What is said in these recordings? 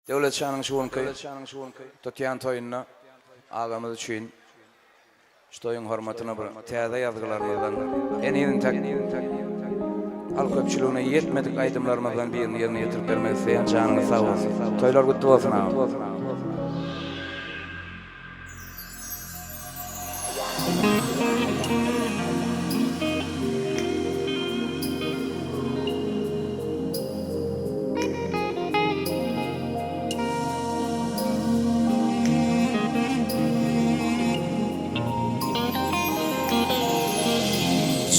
Devlet şanın şuun köy. Tutyan toyunna ağamız üçün ştoyun hormatına bir täze yazgılarımızdan en iyini tak al köpçülüğüne yetmedik aydımlarımızdan birini yerine getirip vermek isteyen canınız sağ olsun. Toylar kutlu olsun ağam.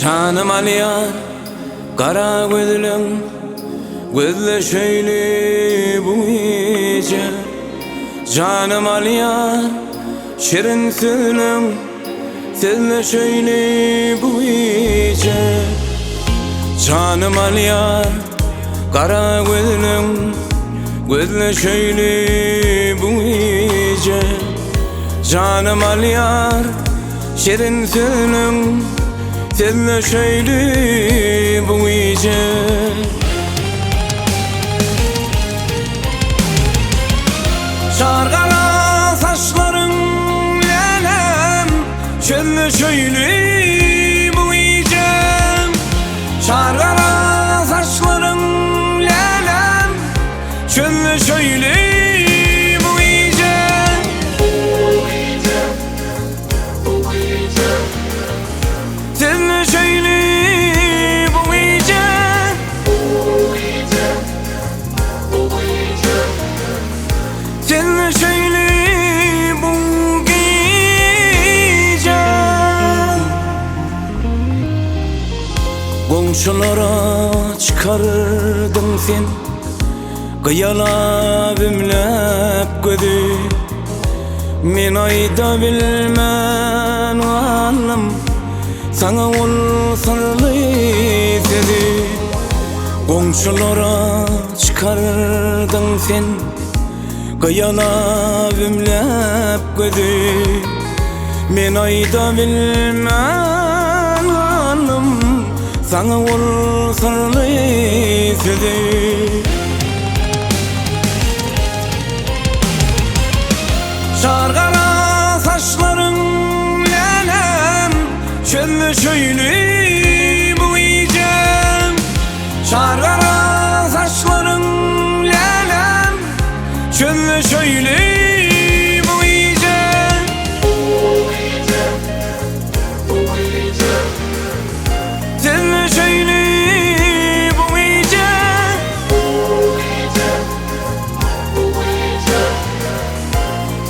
Canım aliyar, kara gözlüm, gözle şöyle bu iyice. Canım aliyar, şirin sözlüm, sizle şöyle bu iyice. Canım aliyar, kara gözlüm, gözle şöyle bu iyice. Canım aliyar, şirin sözlüm, senle şöyle bu iyice. Şarkala saçların lelem, senle şöyle bu iyice. Şarkala saçların lelem, senle şöyle bu iyice. Senle şöyle bu iyice. Senle şöyle bu gece. Komşulara çıkardın sen, kıyala bimlep gözü. Men ayda bilmem anlam, sana ol sarılı sezi. Komşulara çıkardın sen, kıyana bimlep gözü. Men ayda bilmem anlam, sana ol sarılı sezi. Şarkala saçların lelem, şöyle şöyle bu iyice. Şarkala saçların lelem, şöyle şöyle bu iyice. Şöyle şöyle bu iyice.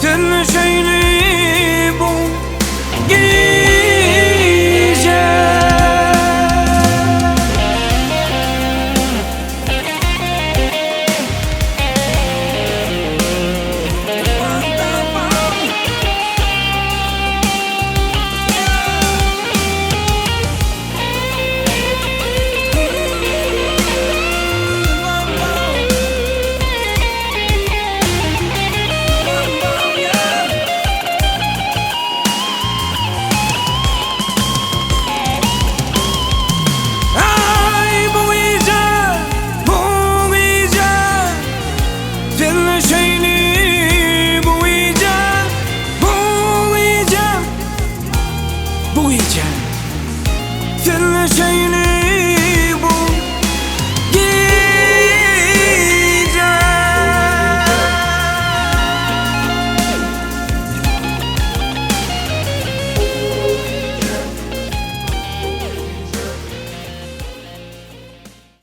Şöyle şöyle bu gece. Şöyle